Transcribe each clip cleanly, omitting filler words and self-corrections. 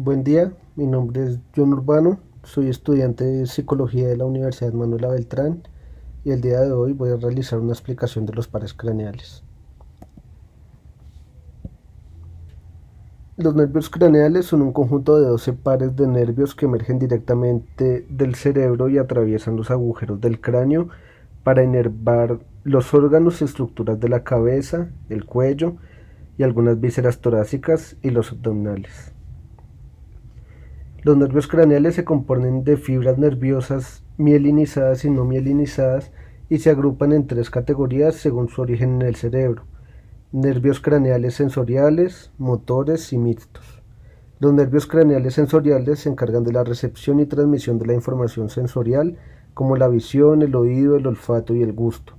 Buen día, mi nombre es John Urbano, soy estudiante de Psicología de la Universidad Manuela Beltrán y el día de hoy voy a realizar una explicación de los pares craneales. Los nervios craneales son un conjunto de 12 pares de nervios que emergen directamente del cerebro y atraviesan los agujeros del cráneo para inervar los órganos y estructuras de la cabeza, el cuello y algunas vísceras torácicas y los abdominales. Los nervios craneales se componen de fibras nerviosas mielinizadas y no mielinizadas y se agrupan en tres categorías según su origen en el cerebro: nervios craneales sensoriales, motores y mixtos. Los nervios craneales sensoriales se encargan de la recepción y transmisión de la información sensorial, como la visión, el oído, el olfato y el gusto.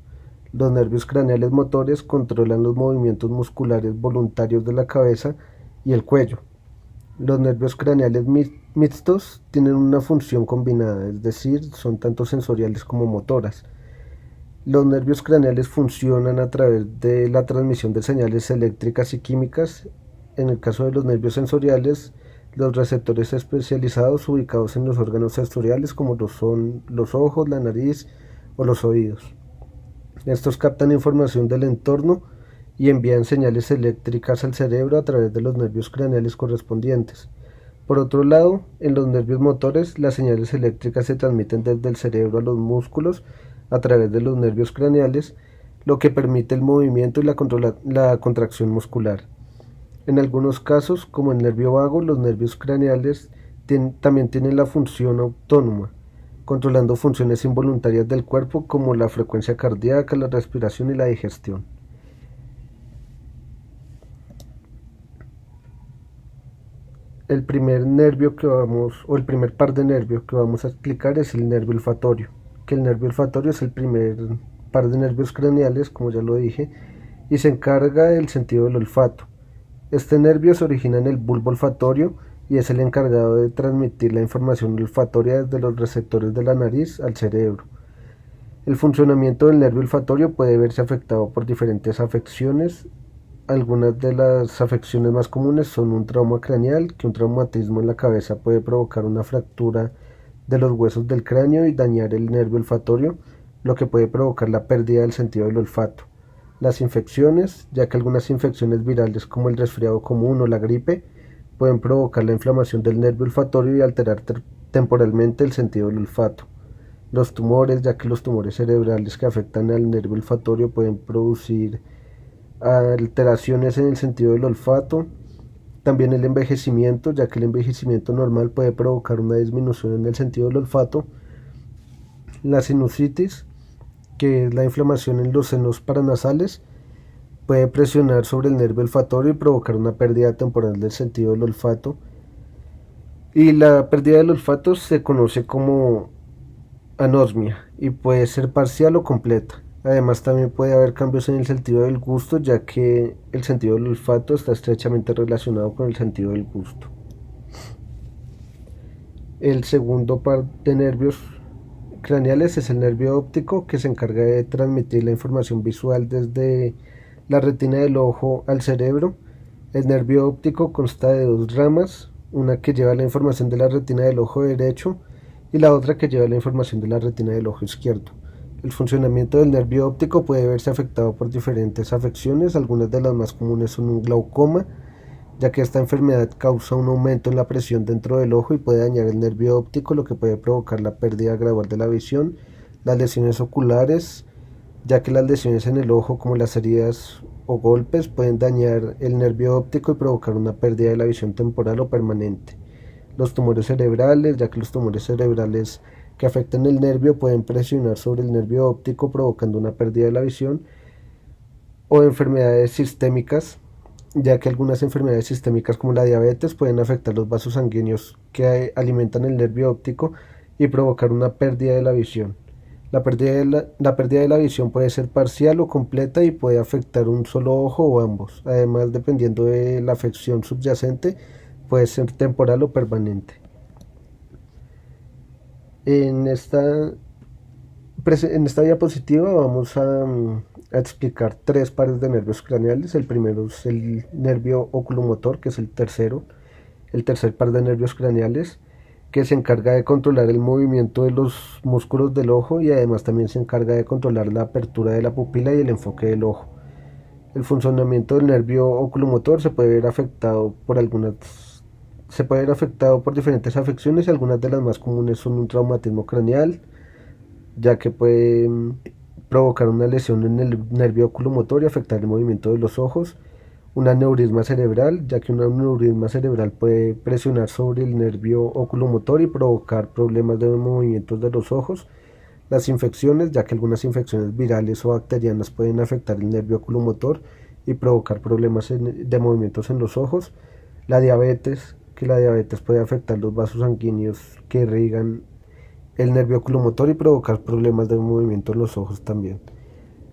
Los nervios craneales motores controlan los movimientos musculares voluntarios de la cabeza y el cuello. Los nervios craneales mixtos tienen una función combinada, es decir, son tanto sensoriales como motoras. Los nervios craneales funcionan a través de la transmisión de señales eléctricas y químicas. En el caso de los nervios sensoriales, los receptores especializados ubicados en los órganos sensoriales, como lo son los ojos, la nariz o los oídos. Estos captan información del entorno y envían señales eléctricas al cerebro a través de los nervios craneales correspondientes. Por otro lado, en los nervios motores, las señales eléctricas se transmiten desde el cerebro a los músculos a través de los nervios craneales, lo que permite el movimiento y la contracción muscular. En algunos casos, como el nervio vago, los nervios craneales también tienen la función autónoma, controlando funciones involuntarias del cuerpo como la frecuencia cardíaca, la respiración y la digestión. El primer nervio o el primer par de nervios que vamos a explicar es el nervio olfatorio, que el nervio olfatorio es el primer par de nervios craneales, como ya lo dije, y se encarga del sentido del olfato. Este nervio se origina en el bulbo olfatorio y es el encargado de transmitir la información olfatoria desde los receptores de la nariz al cerebro. El funcionamiento del nervio olfatorio puede verse afectado por diferentes afecciones. Algunas de las afecciones más comunes son un trauma craneal, que un traumatismo en la cabeza puede provocar una fractura de los huesos del cráneo y dañar el nervio olfatorio, lo que puede provocar la pérdida del sentido del olfato. Las infecciones, ya que algunas infecciones virales como el resfriado común o la gripe pueden provocar la inflamación del nervio olfatorio y alterar temporalmente el sentido del olfato. Los tumores, ya que los tumores cerebrales que afectan al nervio olfatorio pueden producir alteraciones en el sentido del olfato. También el envejecimiento, ya que el envejecimiento normal puede provocar una disminución en el sentido del olfato. La sinusitis, que es la inflamación en los senos paranasales, puede presionar sobre el nervio olfatorio y provocar una pérdida temporal del sentido del olfato. Y la pérdida del olfato se conoce como anosmia y puede ser parcial o completa. Además, también puede haber cambios en el sentido del gusto, ya que el sentido del olfato está estrechamente relacionado con el sentido del gusto. El segundo par de nervios craneales es el nervio óptico, que se encarga de transmitir la información visual desde la retina del ojo al cerebro. El nervio óptico consta de dos ramas, una que lleva la información de la retina del ojo derecho y la otra que lleva la información de la retina del ojo izquierdo. El funcionamiento del nervio óptico puede verse afectado por diferentes afecciones. Algunas de las más comunes son un glaucoma, ya que esta enfermedad causa un aumento en la presión dentro del ojo y puede dañar el nervio óptico, lo que puede provocar la pérdida gradual de la visión. Las lesiones oculares, ya que las lesiones en el ojo, como las heridas o golpes, pueden dañar el nervio óptico y provocar una pérdida de la visión temporal o permanente. Los tumores cerebrales, ya que los tumores cerebrales que afectan el nervio pueden presionar sobre el nervio óptico provocando una pérdida de la visión. O enfermedades sistémicas, ya que algunas enfermedades sistémicas como la diabetes pueden afectar los vasos sanguíneos que alimentan el nervio óptico y provocar una pérdida de la visión. La pérdida de la visión puede ser parcial o completa y puede afectar un solo ojo o ambos. Además, dependiendo de la afección subyacente, puede ser temporal o permanente. En esta, en esta diapositiva vamos a explicar tres pares de nervios craneales. El primero es el nervio oculomotor, que es el tercero. el tercer par de nervios craneales, que se encarga de controlar el movimiento de los músculos del ojo y además también se encarga de controlar la apertura de la pupila y el enfoque del ojo. El funcionamiento del nervio oculomotor se puede ver afectado por diferentes afecciones y algunas de las más comunes son un traumatismo craneal, ya que puede provocar una lesión en el nervio oculomotor y afectar el movimiento de los ojos, un aneurisma cerebral, ya que un aneurisma cerebral puede presionar sobre el nervio oculomotor y provocar problemas de movimientos de los ojos, las infecciones, ya que algunas infecciones virales o bacterianas pueden afectar el nervio oculomotor y provocar problemas de movimientos en los ojos, la diabetes, que la diabetes puede afectar los vasos sanguíneos que irrigan el nervio oculomotor y provocar problemas de movimiento en los ojos también.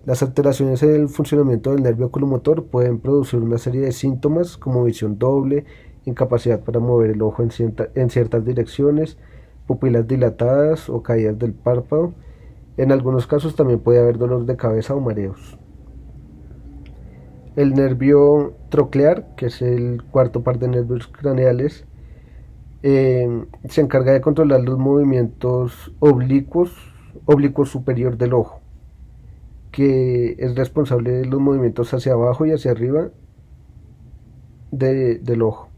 Las alteraciones en el funcionamiento del nervio oculomotor pueden producir una serie de síntomas como visión doble, incapacidad para mover el ojo en ciertas direcciones, pupilas dilatadas o caídas del párpado. En algunos casos también puede haber dolor de cabeza o mareos. El nervio troclear, que es el cuarto par de nervios craneales, se encarga de controlar los movimientos oblicuo superior del ojo, que es responsable de los movimientos hacia abajo y hacia arriba del ojo.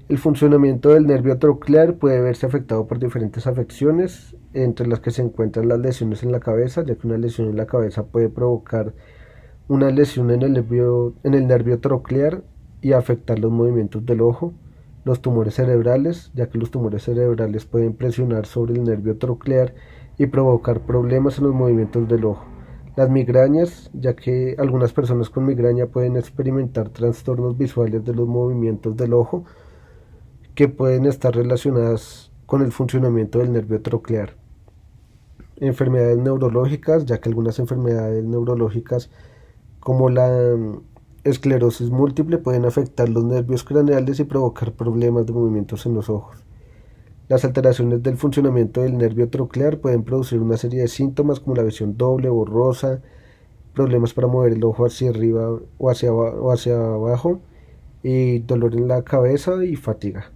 El funcionamiento del nervio troclear puede verse afectado por diferentes afecciones, entre las que se encuentran las lesiones en la cabeza, ya que una lesión en la cabeza puede provocar una lesión en el nervio troclear y afectar los movimientos del ojo, los tumores cerebrales, ya que los tumores cerebrales pueden presionar sobre el nervio troclear y provocar problemas en los movimientos del ojo. Las migrañas, ya que algunas personas con migraña pueden experimentar trastornos visuales de los movimientos del ojo que pueden estar relacionadas con el funcionamiento del nervio troclear. Enfermedades neurológicas, ya que algunas enfermedades neurológicas como la esclerosis múltiple pueden afectar los nervios craneales y provocar problemas de movimientos en los ojos. Las alteraciones del funcionamiento del nervio troclear pueden producir una serie de síntomas como la visión doble, borrosa, problemas para mover el ojo hacia arriba o hacia abajo, y dolor en la cabeza y fatiga.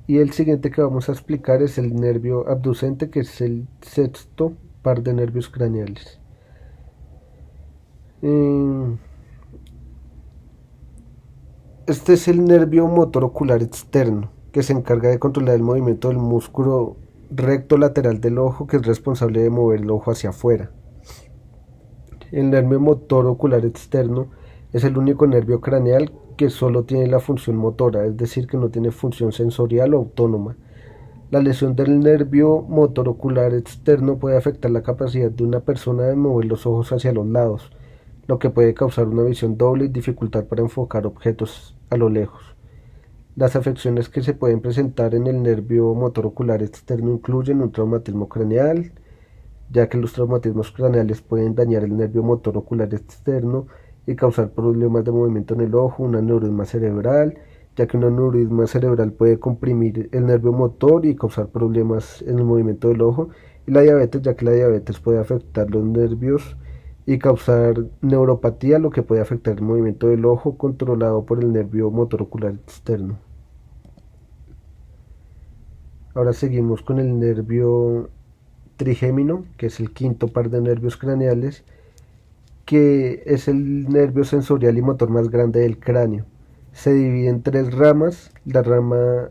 Y el siguiente que vamos a explicar es el nervio abducente, que es el sexto par de nervios craneales. Este es el nervio motor ocular externo, que se encarga de controlar el movimiento del músculo recto lateral del ojo, que es responsable de mover el ojo hacia afuera. El nervio motor ocular externo es el único nervio craneal que solo tiene la función motora, es decir, que no tiene función sensorial o autónoma. La lesión del nervio motor ocular externo puede afectar la capacidad de una persona de mover los ojos hacia los lados, lo que puede causar una visión doble y dificultad para enfocar objetos a lo lejos. Las afecciones que se pueden presentar en el nervio motor ocular externo incluyen un traumatismo craneal, ya que los traumatismos craneales pueden dañar el nervio motor ocular externo y causar problemas de movimiento en el ojo, un aneurisma cerebral, ya que un aneurisma cerebral puede comprimir el nervio motor y causar problemas en el movimiento del ojo, y la diabetes, ya que la diabetes puede afectar los nervios y causar neuropatía, lo que puede afectar el movimiento del ojo controlado por el nervio motor ocular externo. Ahora seguimos con el nervio trigémino, que es el quinto par de nervios craneales, que es el nervio sensorial y motor más grande del cráneo. Se divide en tres ramas: la rama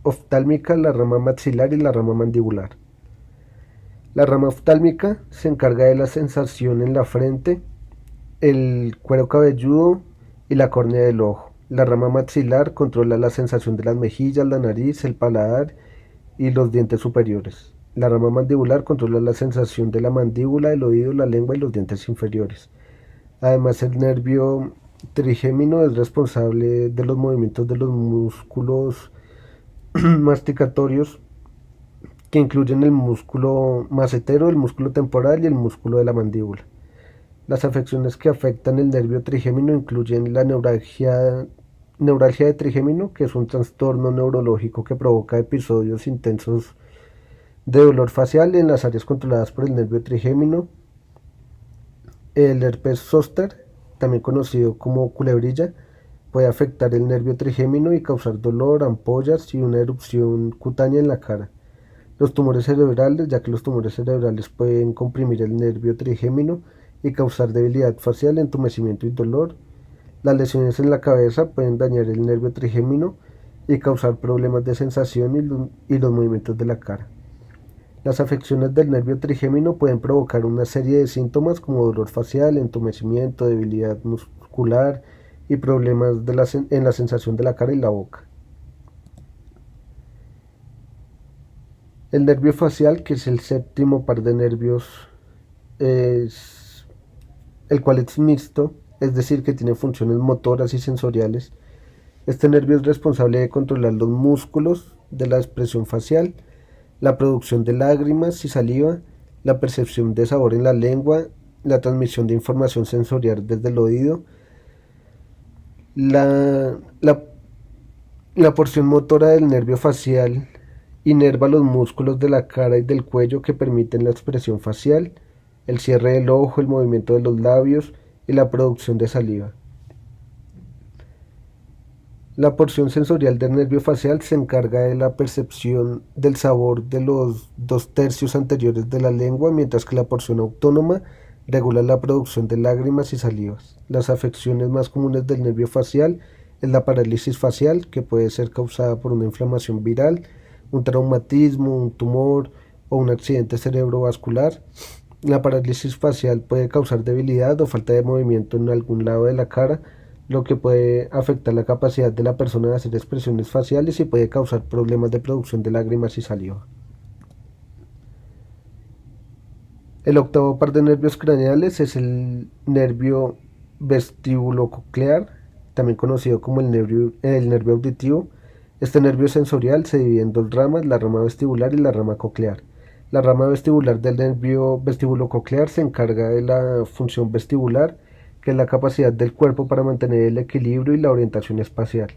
oftálmica, la rama maxilar y la rama mandibular. La rama oftálmica se encarga de la sensación en la frente, el cuero cabelludo y la córnea del ojo. La rama maxilar controla la sensación de las mejillas, la nariz, el paladar y los dientes superiores. La rama mandibular controla la sensación de la mandíbula, el oído, la lengua y los dientes inferiores. Además, el nervio trigémino es responsable de los movimientos de los músculos masticatorios, que incluyen el músculo macetero, el músculo temporal y el músculo de la mandíbula. Las afecciones que afectan el nervio trigémino incluyen la neuralgia de trigémino, que es un trastorno neurológico que provoca episodios intensos de dolor facial en las áreas controladas por el nervio trigémino. El herpes zóster, también conocido como culebrilla, puede afectar el nervio trigémino y causar dolor, ampollas y una erupción cutánea en la cara. Los tumores cerebrales, ya que los tumores cerebrales pueden comprimir el nervio trigémino y causar debilidad facial, entumecimiento y dolor. Las lesiones en la cabeza pueden dañar el nervio trigémino y causar problemas de sensación y los movimientos de la cara. Las afecciones del nervio trigémino pueden provocar una serie de síntomas como dolor facial, entumecimiento, debilidad muscular y problemas en la sensación de la cara y la boca. El nervio facial, que es el séptimo par de nervios, el cual es mixto, es decir, que tiene funciones motoras y sensoriales. Este nervio es responsable de controlar los músculos de la expresión facial, la producción de lágrimas y saliva, la percepción de sabor en la lengua, la transmisión de información sensorial desde el oído, la porción motora del nervio facial inerva los músculos de la cara y del cuello que permiten la expresión facial, el cierre del ojo, el movimiento de los labios y la producción de saliva. La porción sensorial del nervio facial se encarga de la percepción del sabor de los 2/3 anteriores de la lengua, mientras que la porción autónoma regula la producción de lágrimas y salivas. Las afecciones más comunes del nervio facial es la parálisis facial, que puede ser causada por una inflamación viral, un traumatismo, un tumor o un accidente cerebrovascular. La parálisis facial puede causar debilidad o falta de movimiento en algún lado de la cara, lo que puede afectar la capacidad de la persona de hacer expresiones faciales y puede causar problemas de producción de lágrimas y saliva. El octavo par de nervios craneales es el nervio vestíbulo-coclear, también conocido como el nervio auditivo. Este nervio sensorial se divide en dos ramas, la rama vestibular y la rama coclear. La rama vestibular del nervio vestíbulo-coclear se encarga de la función vestibular, que es la capacidad del cuerpo para mantener el equilibrio y la orientación espacial.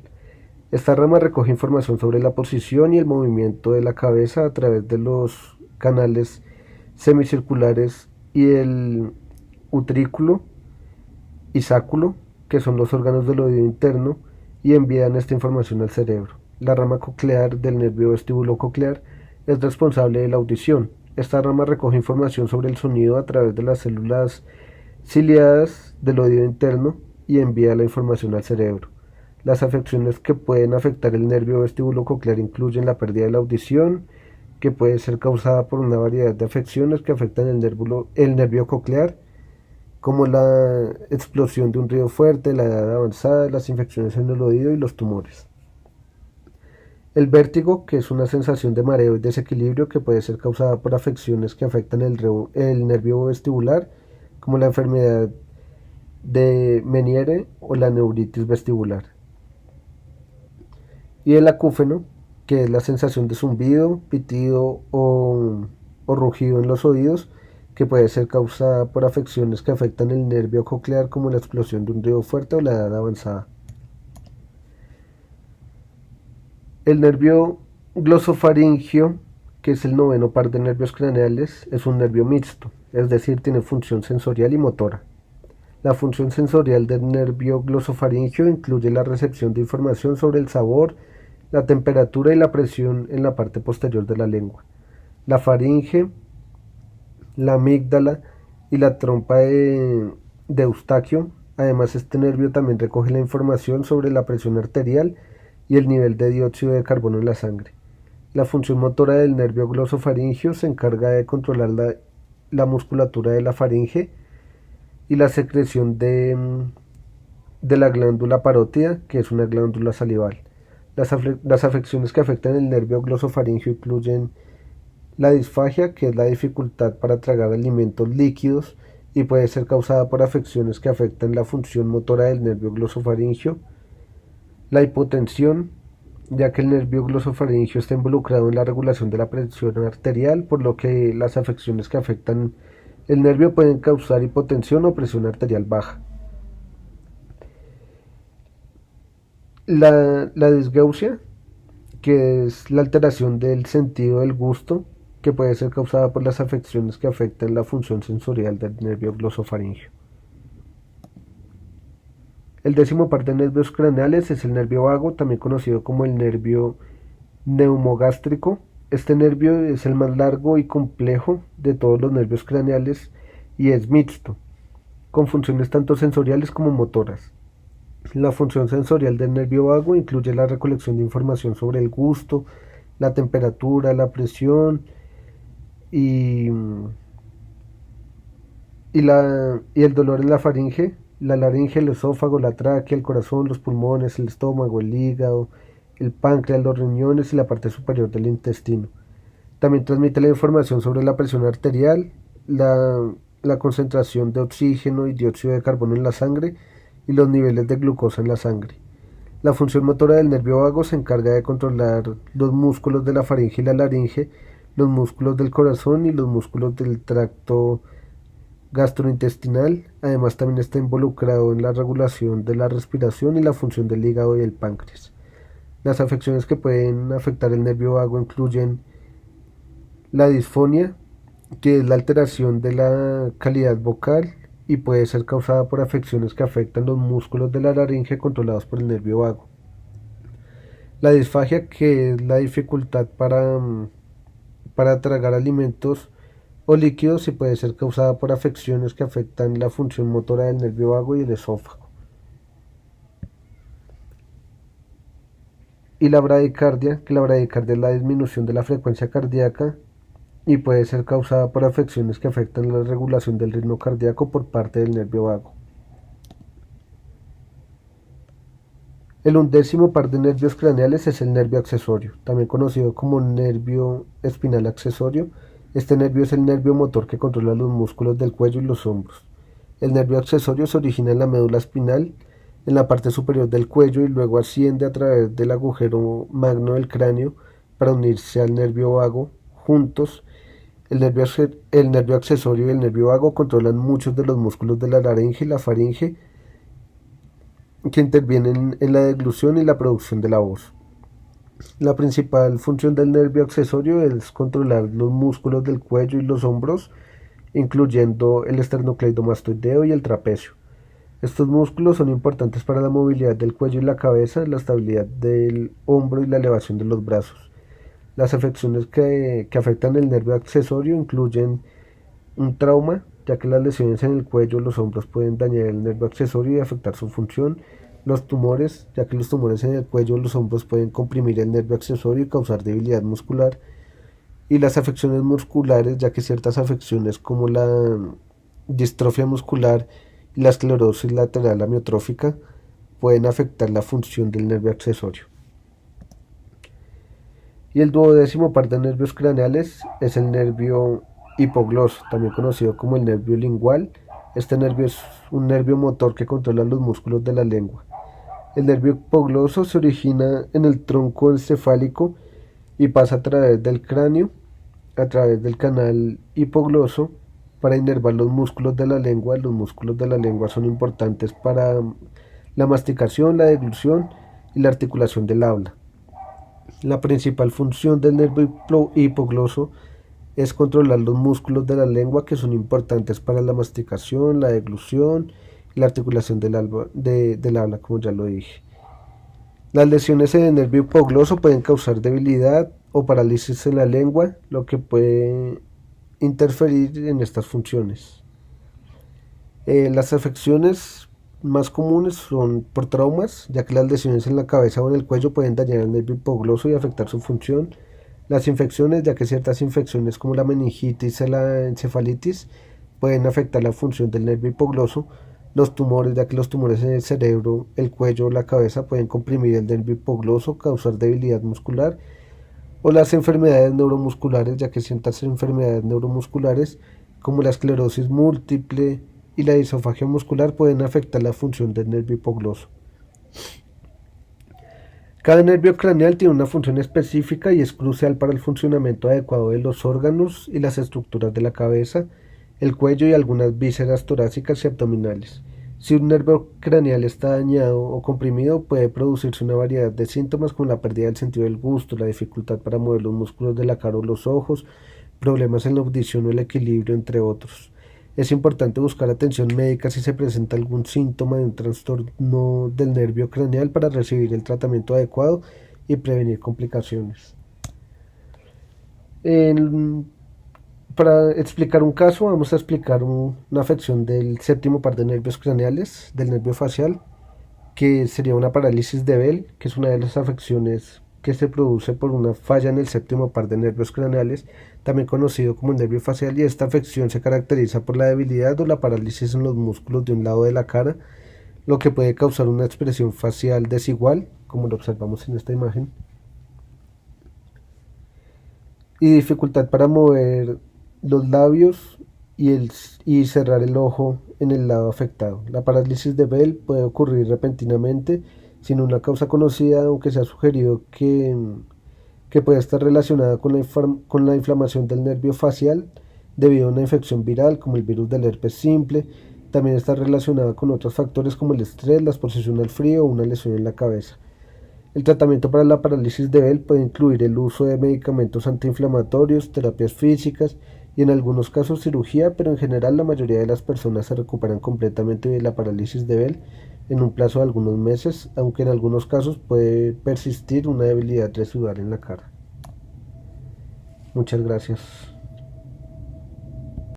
Esta rama recoge información sobre la posición y el movimiento de la cabeza a través de los canales semicirculares y el utrículo y sáculo, que son los órganos del oído interno, y envían esta información al cerebro. La rama coclear del nervio vestíbulo coclear es responsable de la audición. Esta rama recoge información sobre el sonido a través de las células ciliadas del oído interno y envía la información al cerebro. Las afecciones que pueden afectar el nervio vestíbulo coclear incluyen la pérdida de la audición, que puede ser causada por una variedad de afecciones que afectan el nervio coclear, como la explosión de un ruido fuerte, la edad avanzada, las infecciones en el oído y los tumores. El vértigo, que es una sensación de mareo y desequilibrio que puede ser causada por afecciones que afectan el nervio vestibular, como la enfermedad de Meniere o la neuritis vestibular. Y el acúfeno, que es la sensación de zumbido, pitido o rugido en los oídos, que puede ser causada por afecciones que afectan el nervio coclear, como la explosión de un ruido fuerte o la edad avanzada. El nervio glosofaringio, que es el noveno par de nervios craneales, es un nervio mixto, es decir, tiene función sensorial y motora. La función sensorial del nervio glosofaringio incluye la recepción de información sobre el sabor, la temperatura y la presión en la parte posterior de la lengua. La faringe, la amígdala y la trompa de Eustaquio. Además, este nervio también recoge la información sobre la presión arterial y el nivel de dióxido de carbono en la sangre. La función motora del nervio glosofaringio se encarga de controlar la musculatura de la faringe y la secreción de la glándula parótida, que es una glándula salival. Las afecciones que afectan el nervio glosofaringio incluyen la disfagia, que es la dificultad para tragar alimentos líquidos y puede ser causada por afecciones que afectan la función motora del nervio glosofaringio. La hipotensión, ya que el nervio glosofaringio está involucrado en la regulación de la presión arterial, por lo que las afecciones que afectan el nervio pueden causar hipotensión o presión arterial baja. La disgeusia, que es la alteración del sentido del gusto, que puede ser causada por las afecciones que afectan la función sensorial del nervio glosofaringio. El décimo par de nervios craneales es el nervio vago, también conocido como el nervio neumogástrico. Este nervio es el más largo y complejo de todos los nervios craneales y es mixto, con funciones tanto sensoriales como motoras. La función sensorial del nervio vago incluye la recolección de información sobre el gusto, la temperatura, la presión y, y el dolor en la faringe, la laringe, el esófago, la tráquea, el corazón, los pulmones, el estómago, el hígado, el páncreas, los riñones y la parte superior del intestino. También transmite la información sobre la presión arterial, la concentración de oxígeno y dióxido de carbono en la sangre y los niveles de glucosa en la sangre. La función motora del nervio vago se encarga de controlar los músculos de la faringe y la laringe, los músculos del corazón y los músculos del tracto gastrointestinal. Además, también está involucrado en la regulación de la respiración y la función del hígado y el páncreas. Las afecciones que pueden afectar el nervio vago incluyen la disfonía, que es la alteración de la calidad vocal y puede ser causada por afecciones que afectan los músculos de la laringe controlados por el nervio vago. La disfagia, que es la dificultad para tragar alimentos o líquidos y puede ser causada por afecciones que afectan la función motora del nervio vago y el esófago. Y la bradicardia, que la bradicardia es la disminución de la frecuencia cardíaca y puede ser causada por afecciones que afectan la regulación del ritmo cardíaco por parte del nervio vago. El undécimo par de nervios craneales es el nervio accesorio, también conocido como nervio espinal accesorio. Este nervio es el nervio motor que controla los músculos del cuello y los hombros. El nervio accesorio se origina en la médula espinal, en la parte superior del cuello y luego asciende a través del agujero magno del cráneo para unirse al nervio vago. Juntos, el nervio accesorio y el nervio vago controlan muchos de los músculos de la laringe y la faringe que intervienen en la deglución y la producción de la voz. La principal función del nervio accesorio es controlar los músculos del cuello y los hombros, incluyendo el esternocleidomastoideo y el trapecio. Estos músculos son importantes para la movilidad del cuello y la cabeza, la estabilidad del hombro y la elevación de los brazos. Las afecciones que afectan el nervio accesorio incluyen un trauma, ya que las lesiones en el cuello o los hombros pueden dañar el nervio accesorio y afectar su función. Los tumores, ya que los tumores en el cuello o los hombros pueden comprimir el nervio accesorio y causar debilidad muscular. Y las afecciones musculares, ya que ciertas afecciones como la distrofia muscular y la esclerosis lateral amiotrófica pueden afectar la función del nervio accesorio. Y el duodécimo par de nervios craneales es el nervio hipogloso, también conocido como el nervio lingual. Este nervio es un nervio motor que controla los músculos de la lengua. El nervio hipogloso se origina en el tronco encefálico y pasa a través del cráneo, a través del canal hipogloso, para inervar los músculos de la lengua. Los músculos de la lengua son importantes para la masticación, la deglución y la articulación del habla. La principal función del nervio hipogloso es controlar los músculos de la lengua que son importantes para la masticación, la deglución y la articulación del habla, como ya lo dije. Las lesiones en el nervio hipogloso pueden causar debilidad o parálisis en la lengua, lo que puede interferir en estas funciones. Las afecciones más comunes son por traumas, ya que las lesiones en la cabeza o en el cuello pueden dañar el nervio hipogloso y afectar su función. Las infecciones, ya que ciertas infecciones como la meningitis o la encefalitis pueden afectar la función del nervio hipogloso. Los tumores, ya que los tumores en el cerebro, el cuello o la cabeza pueden comprimir el nervio hipogloso, causar debilidad muscular. O las enfermedades neuromusculares, ya que ciertas enfermedades neuromusculares como la esclerosis múltiple y la disofagia muscular pueden afectar la función del nervio hipogloso. Cada nervio craneal tiene una función específica y es crucial para el funcionamiento adecuado de los órganos y las estructuras de la cabeza, el cuello y algunas vísceras torácicas y abdominales. Si un nervio craneal está dañado o comprimido, puede producirse una variedad de síntomas como la pérdida del sentido del gusto, la dificultad para mover los músculos de la cara o los ojos, problemas en la audición o el equilibrio, entre otros. Es importante buscar atención médica si se presenta algún síntoma de un trastorno del nervio craneal para recibir el tratamiento adecuado y prevenir complicaciones. En- para explicar un caso, vamos a explicar una afección del séptimo par de nervios craneales, del nervio facial, que sería una parálisis de Bell, que es una de las afecciones que se produce por una falla en el séptimo par de nervios craneales, también conocido como nervio facial, y esta afección se caracteriza por la debilidad o la parálisis en los músculos de un lado de la cara, lo que puede causar una expresión facial desigual, como lo observamos en esta imagen, y dificultad para mover los labios y cerrar el ojo en el lado afectado. La parálisis de Bell puede ocurrir repentinamente sin una causa conocida, aunque se ha sugerido que puede estar relacionada con la inflamación del nervio facial debido a una infección viral como el virus del herpes simple. También está relacionada con otros factores como el estrés, la exposición al frío o una lesión en la cabeza. El tratamiento para la parálisis de Bell puede incluir el uso de medicamentos antiinflamatorios, terapias físicas y en algunos casos cirugía, pero en general la mayoría de las personas se recuperan completamente de la parálisis de Bell en un plazo de algunos meses, aunque en algunos casos puede persistir una debilidad residual en la cara. Muchas gracias.